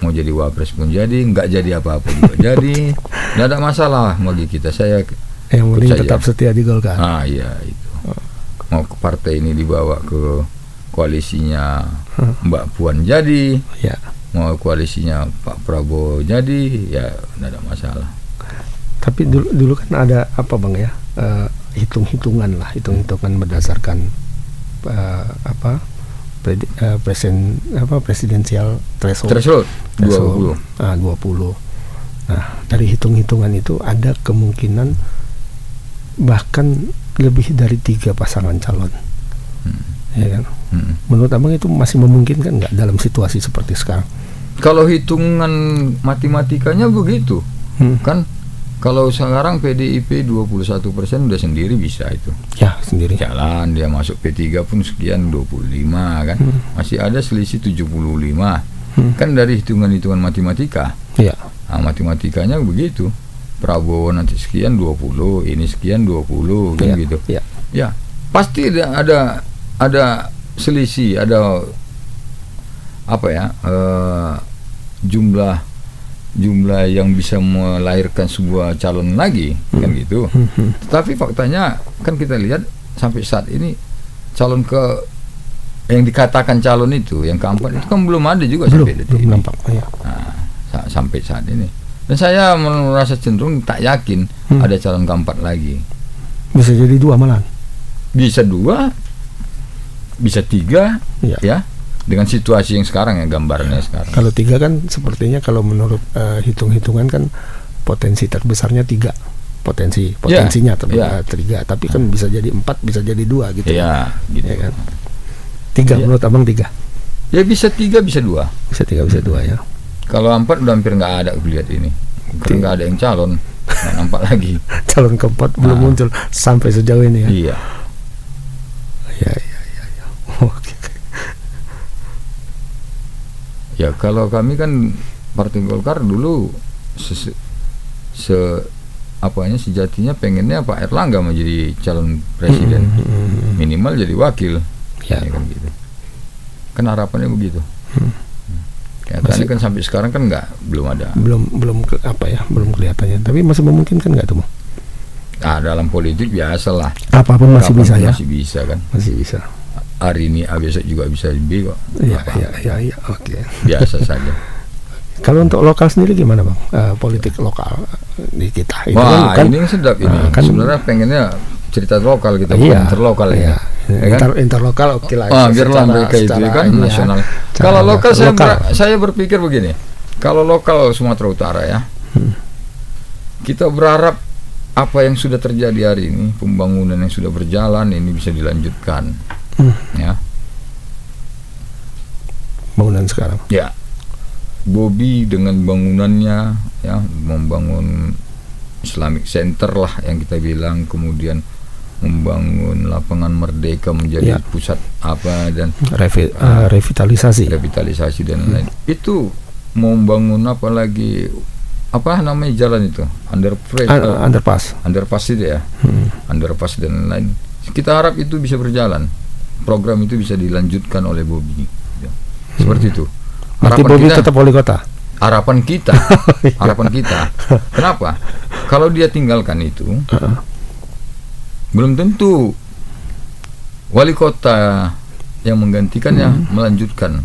mau jadi wapres pun jadi, nggak jadi apa-apa juga jadi, nggak ada masalah bagi kita. Saya yang penting saja. tetap setia di Golkar. Ah iya itu. Mau ke partai ini dibawa ke koalisinya Mbak Puan jadi, Ya. mau koalisinya Pak Prabowo jadi, ya nggak ada masalah. Tapi dulu kan ada apa Bang ya? Hitung-hitungan berdasarkan presidensial threshold 20. 20. Nah, dari hitung-hitungan itu ada kemungkinan bahkan lebih dari 3 pasangan calon. Ya kan? Menurut Abang itu masih memungkinkan nggak dalam situasi seperti sekarang? Kalau hitungan matematikanya begitu, kan? Kalau sekarang PDIP 21% udah sendiri bisa itu. Ya, sendiri. Jalan dia masuk P3 pun sekian 25 kan. Masih ada selisih 75. Kan dari hitungan-hitungan matematika. Iya. Nah, matematikanya begitu. Prabowo nanti sekian 20, ini sekian 20 kan gitu. Iya. Ya, pasti ada selisih, ada apa ya? Jumlah yang bisa melahirkan sebuah calon lagi kan gitu. Tapi faktanya kan kita lihat sampai saat ini calon yang dikatakan calon itu yang keempat itu kan belum ada juga sampai detik ini. Nampak, ya. Nah, sampai saat ini. Dan saya merasa cenderung tak yakin ada calon keempat lagi. Bisa jadi 2 malah. Bisa 2, bisa 3, ya. Dengan situasi yang sekarang ya, gambarnya sekarang. Kalau 3 kan sepertinya kalau menurut hitung-hitungan kan potensi terbesarnya 3. Potensinya 3, tapi kan bisa jadi 4, bisa jadi 2 gitu. Iya, gitu. Ya kan? 3 menurut Abang 3. Ya bisa 3, bisa 2. Bisa 3, bisa 2 ya. Kalau 4 udah hampir nggak ada lihat ini. Karena nggak ada yang calon, nggak nampak lagi. Calon keempat belum muncul sampai sejauh ini ya. Iya. Ya. Oke. Ya kalau kami kan Partai Golkar dulu sejatinya pengennya Pak Erlangga menjadi calon presiden, minimal jadi wakil, ya kan gitu. Kan harapannya begitu. Kayaknya kan sampai sekarang kan belum ada. Belum kelihatannya. Tapi masih memungkinkan nggak tuh? Nah, dalam politik biasalah. Apapun masih bisa ya. Masih bisa kan. Masih bisa. Hari ini A besok juga bisa B kok. Iya, oke. Biasa saja. Kalau untuk lokal sendiri gimana Bang? Politik lokal di kita itu. Wah, ini sedap ini. Kan sebenarnya pengennya cerita lokal kita, bukan interlokal ya. Kan? Interlokal oke lah. Biarlah mereka itu kan nasional. Kalau lokal saya berpikir begini. Kalau lokal Sumatera Utara ya. Kita berharap apa yang sudah terjadi hari ini, pembangunan yang sudah berjalan ini bisa dilanjutkan. Ya. Bangunan sekarang. Ya. Bobi dengan bangunannya ya, membangun Islamic Center lah yang kita bilang, kemudian membangun lapangan Merdeka menjadi pusat apa dan revitalisasi dan lain. Itu mau membangun apa lagi, apa namanya jalan itu, underpass itu ya, underpass dan lain. Kita harap itu bisa berjalan, program itu bisa dilanjutkan oleh Bobi ya. Seperti itu. Nanti Bobi tetap wali kota. Harapan kita. Kenapa? Kalau dia tinggalkan itu, belum tentu wali kota yang menggantikannya melanjutkan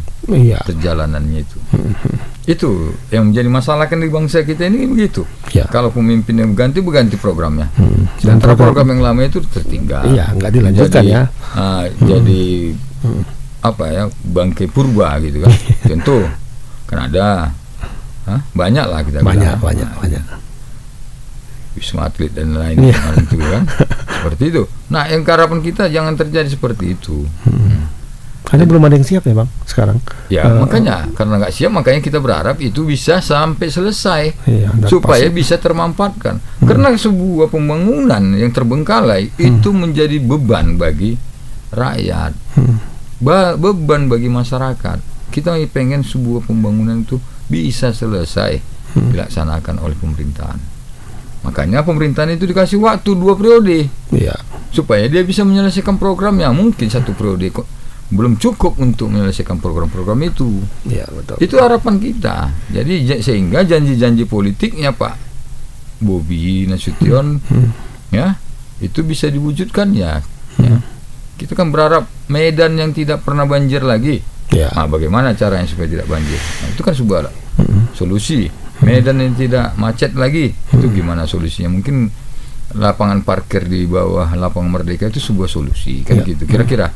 perjalanannya itu. Itu yang menjadi masalah kan di bangsa kita ini begitu. Kalau pemimpin yang berganti programnya. Sementara program yang lama itu tertinggal. Iya, nggak dilanjutkan ya. Jadi apa ya, bangkai purba gitu kan. Tentu kan ada banyak lah kita banyak Wisma Atlet dan lain itu kan seperti itu. Nah yang harapan kita jangan terjadi seperti itu. Karena belum ada yang siap ya Bang sekarang. Ya makanya karena nggak siap, makanya kita berharap itu bisa sampai selesai, Iya, dan supaya pasti. bisa termanfaatkan. Karena sebuah pembangunan yang terbengkalai itu menjadi beban bagi rakyat, beban bagi masyarakat. Kita pengen sebuah pembangunan itu bisa selesai dilaksanakan oleh pemerintahan. Makanya pemerintahan itu dikasih waktu 2 periode Iya. supaya dia bisa menyelesaikan programnya. Mungkin 1 periode kok belum cukup untuk menyelesaikan program-program itu. Iya, betul. Itu harapan kita. Jadi sehingga janji-janji politiknya Pak Bobi Nasution ya itu bisa diwujudkan ya. Kita kan berharap Medan yang tidak pernah banjir lagi. Ya. Nah, bagaimana caranya supaya tidak banjir? Nah, itu kan sebuah solusi. Medan yang tidak macet lagi, itu gimana solusinya? Mungkin lapangan parkir di bawah lapangan Merdeka itu sebuah solusi, kan Ya. gitu. Kira-kira.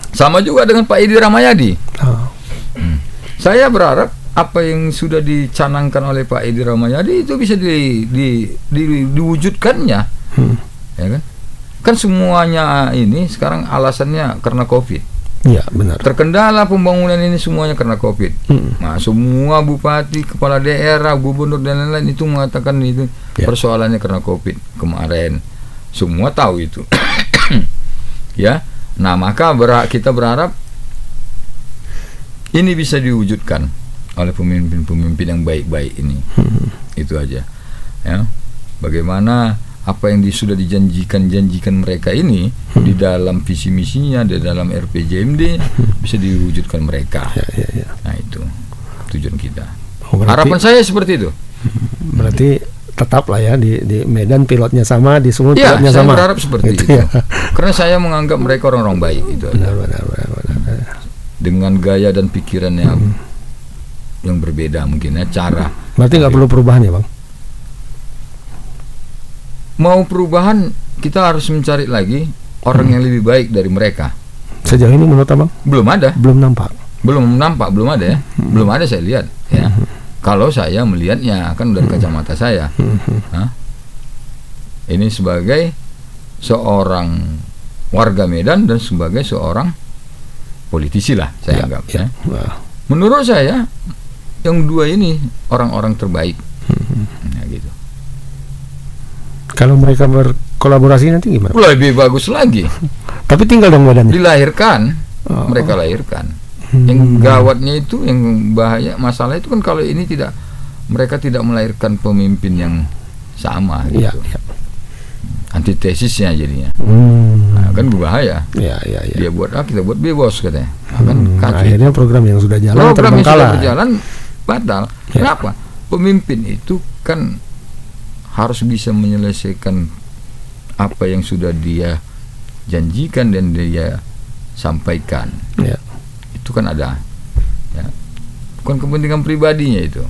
Sama juga dengan Pak Edi Rahmayadi. Ah. Saya berharap apa yang sudah dicanangkan oleh Pak Edi Rahmayadi itu bisa diwujudkannya, ya kan? Kan semuanya ini sekarang alasannya karena COVID. Iya, benar. Terkendala pembangunan ini semuanya karena COVID. Nah, semua bupati, kepala daerah, gubernur dan lain-lain itu mengatakan itu persoalannya karena COVID kemarin. Semua tahu itu. Ya. Nah, maka kita berharap ini bisa diwujudkan oleh pemimpin-pemimpin yang baik-baik ini. Itu aja. Ya. Bagaimana apa yang sudah dijanjikan mereka ini di dalam visi misinya, di dalam RPJMD bisa diwujudkan mereka. Ya. Nah, itu tujuan kita. Oh, berarti- Harapan saya seperti itu. Berarti tetap lah ya di Medan pilotnya sama, di Sumut Ya, pilotnya saya sama. berharap seperti Gitu itu. ya. Karena saya menganggap mereka orang-orang baik itu aja. Benar. Dengan gaya dan pikiran yang berbeda mungkin ya, cara. Berarti nggak perlu perubahan ya Bang? Mau perubahan kita harus mencari lagi orang yang lebih baik dari mereka. Sejauh ini menurut Abang Belum ada. belum nampak. Belum ada ya. Belum ada saya lihat ya. Kalau saya melihatnya kan dari kacamata saya. Hah? Ini sebagai seorang warga Medan dan sebagai seorang politisi lah saya anggap ya. Wah. Menurut saya yang dua ini orang-orang terbaik. Nah, gitu. Kalau mereka berkolaborasi nanti gimana? Lebih bagus lagi. Tapi tinggal dong Medan. Dilahirkan, Oh. mereka lahirkan. Yang gawatnya itu, yang bahaya, masalah itu kan kalau ini mereka tidak melahirkan pemimpin yang sama Iya. gitu. Antitesisnya jadinya. Nah, kan berbahaya. Iya. Dia buat A, kita buat B bos katanya. Nah, kan kacau. Akhirnya program yang sudah jalan Program yang sudah terbengkalai. berjalan batal. Ya. Kenapa? Pemimpin itu kan harus bisa menyelesaikan apa yang sudah dia janjikan dan dia sampaikan. Ya. Itu kan ada, ya. Bukan kepentingan pribadinya itu.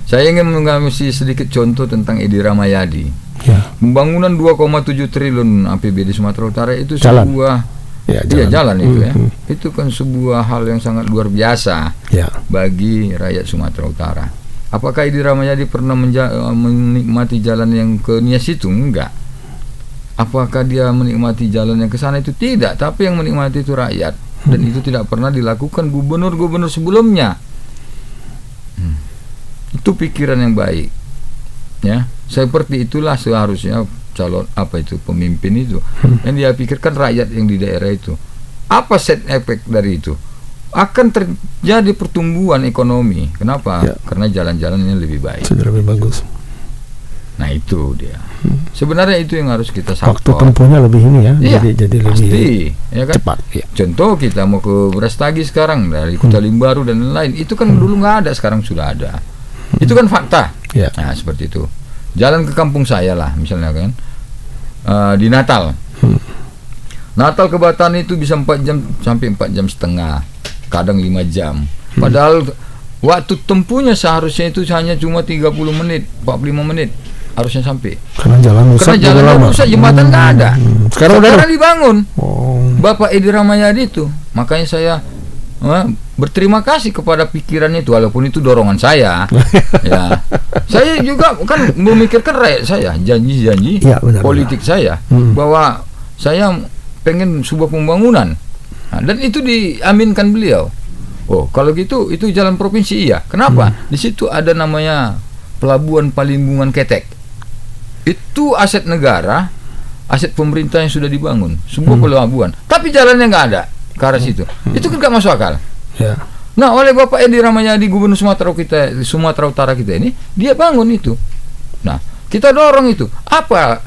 Saya ingin mengasih sedikit contoh tentang Edi Rahmayadi. Ya. Pembangunan 2,7 triliun APBD Sumatera Utara itu Jalan. sebuah Ya, iya, jalan itu ya. Mhm. Itu kan sebuah hal yang sangat luar biasa Ya. bagi rakyat Sumatera Utara. Apakah Edi Rahmayadi pernah menikmati jalan yang ke Nias itu? Enggak. Apakah dia menikmati jalan yang ke sana? Itu tidak, tapi yang menikmati itu rakyat. Dan itu tidak pernah dilakukan gubernur-gubernur sebelumnya. Itu pikiran yang baik. Ya, seperti itulah seharusnya calon pemimpin itu. Yang dia pikirkan rakyat yang di daerah itu. Apa set efek dari itu? Akan terjadi pertumbuhan ekonomi. Kenapa? Ya. Karena jalan-jalannya lebih baik. Sudah lebih bagus. Nah, itu dia. Sebenarnya itu yang harus kita Waktu support. tempuhnya lebih ini ya. Iya, jadi lebih pasti, ya kan? cepat. Ya. Contoh kita mau ke Brastagi sekarang dari Kota Limbaru dan lain-lain, itu kan dulu nggak ada, sekarang sudah ada. Itu kan fakta. Ya. Nah, seperti itu. Jalan ke kampung saya lah, misalnya kan, di Natal. Natal ke Batan itu bisa 4 jam sampai 4 jam setengah, kadang 5 jam. Padahal waktu tempuhnya seharusnya itu hanya cuma 30 menit, 45 menit harusnya sampai. Karena jalan rusak. Karena juga jalan lama. rusak, jembatan nggak ada. Sekarang udah ada. dibangun. Oh. Bapak Edi Rahmayadi itu, makanya saya berterima kasih kepada pikirannya itu, walaupun itu dorongan saya. Ya, saya juga kan memikirkan rakyat saya, janji-janji Ya, benar, politik saya, bahwa saya pengen sebuah pembangunan. Nah, dan itu diaminkan beliau. Oh, kalau gitu itu jalan provinsi iya. Kenapa? Di situ ada namanya Pelabuhan Palimbungan Ketek. Itu aset negara, aset pemerintah yang sudah dibangun, sebuah pelabuhan. Tapi jalannya nggak ada ke arah situ. Itu kan nggak masuk akal. Ya. Nah, oleh Bapak Edi Rahmayadi, Gubernur Sumatera Utara kita ini, dia bangun itu. Nah, kita dorong itu. Apa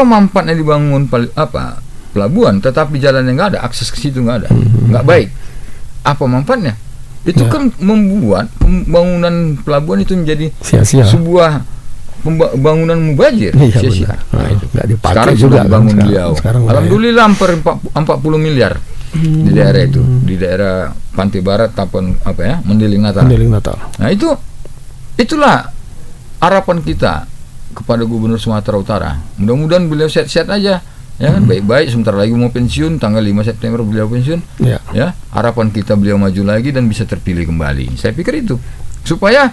manfaatnya dibangun pelabuhan, tetapi jalannya nggak ada, akses ke situ nggak ada, nggak baik. Apa manfaatnya? Itu kan membuat pembangunan pelabuhan itu menjadi sia-sia. Sebuah pembangunan mubazir. Iya, Sia-sia. benar. Nah, itu. Nggak dipakai Sekarang juga sudah bangun kan, beliau. sekarang Alhamdulillah hampir 40 miliar di daerah itu, di daerah Pantai Barat ataupun Mendiling Natal. Mendiling Natal. Nah, itulah harapan kita kepada Gubernur Sumatera Utara. Mudah-mudahan beliau sehat-sehat aja, ya kan, baik-baik. Sebentar lagi mau pensiun, tanggal 5 September beliau pensiun. Ya, harapan kita beliau maju lagi dan bisa terpilih kembali. Saya pikir itu supaya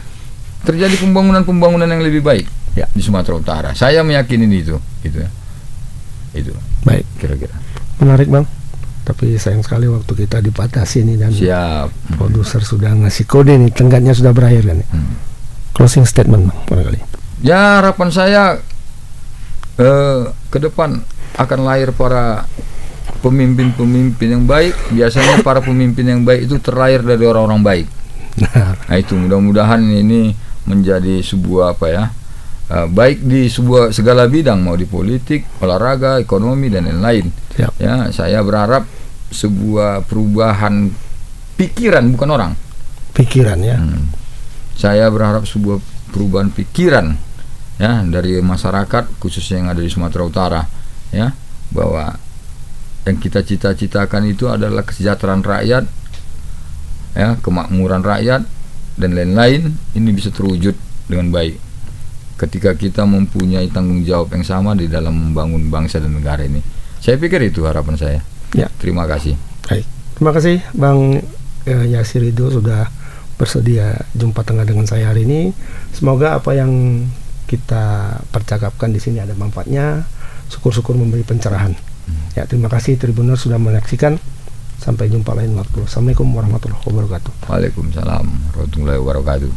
terjadi pembangunan yang lebih baik di Sumatera Utara. Saya meyakini itu ya. Itu. Baik. Kira-kira. Menarik, Bang. Tapi sayang sekali waktu kita dibatasi nih, dan produser sudah ngasih kode nih, tenggatnya sudah berakhir kan. Closing statement, Bang, barangkali. Ya, harapan saya ke depan akan lahir para pemimpin-pemimpin yang baik. Biasanya para pemimpin yang baik itu terlahir dari orang-orang baik. Nah, itu mudah-mudahan ini menjadi sebuah baik di segala bidang, mau di politik, olahraga, ekonomi dan lain-lain. Ya, saya berharap sebuah perubahan pikiran, bukan orang. Pikiran ya. Saya berharap sebuah perubahan pikiran ya dari masyarakat, khususnya yang ada di Sumatera Utara, ya, bahwa yang kita cita-citakan itu adalah kesejahteraan rakyat, ya, kemakmuran rakyat dan lain-lain. Ini bisa terwujud dengan baik ketika kita mempunyai tanggung jawab yang sama di dalam membangun bangsa dan negara ini. Saya pikir itu harapan saya. Ya. Terima kasih. Baik. Terima kasih Bang Yasir Ridho sudah bersedia jumpa tengah dengan saya hari ini. Semoga apa yang kita percakapkan di sini ada manfaatnya. Syukur-syukur memberi pencerahan. Ya, terima kasih Tribuners sudah menyaksikan. Sampai jumpa lain waktu. Assalamualaikum warahmatullahi wabarakatuh. Waalaikumsalam warahmatullahi wabarakatuh.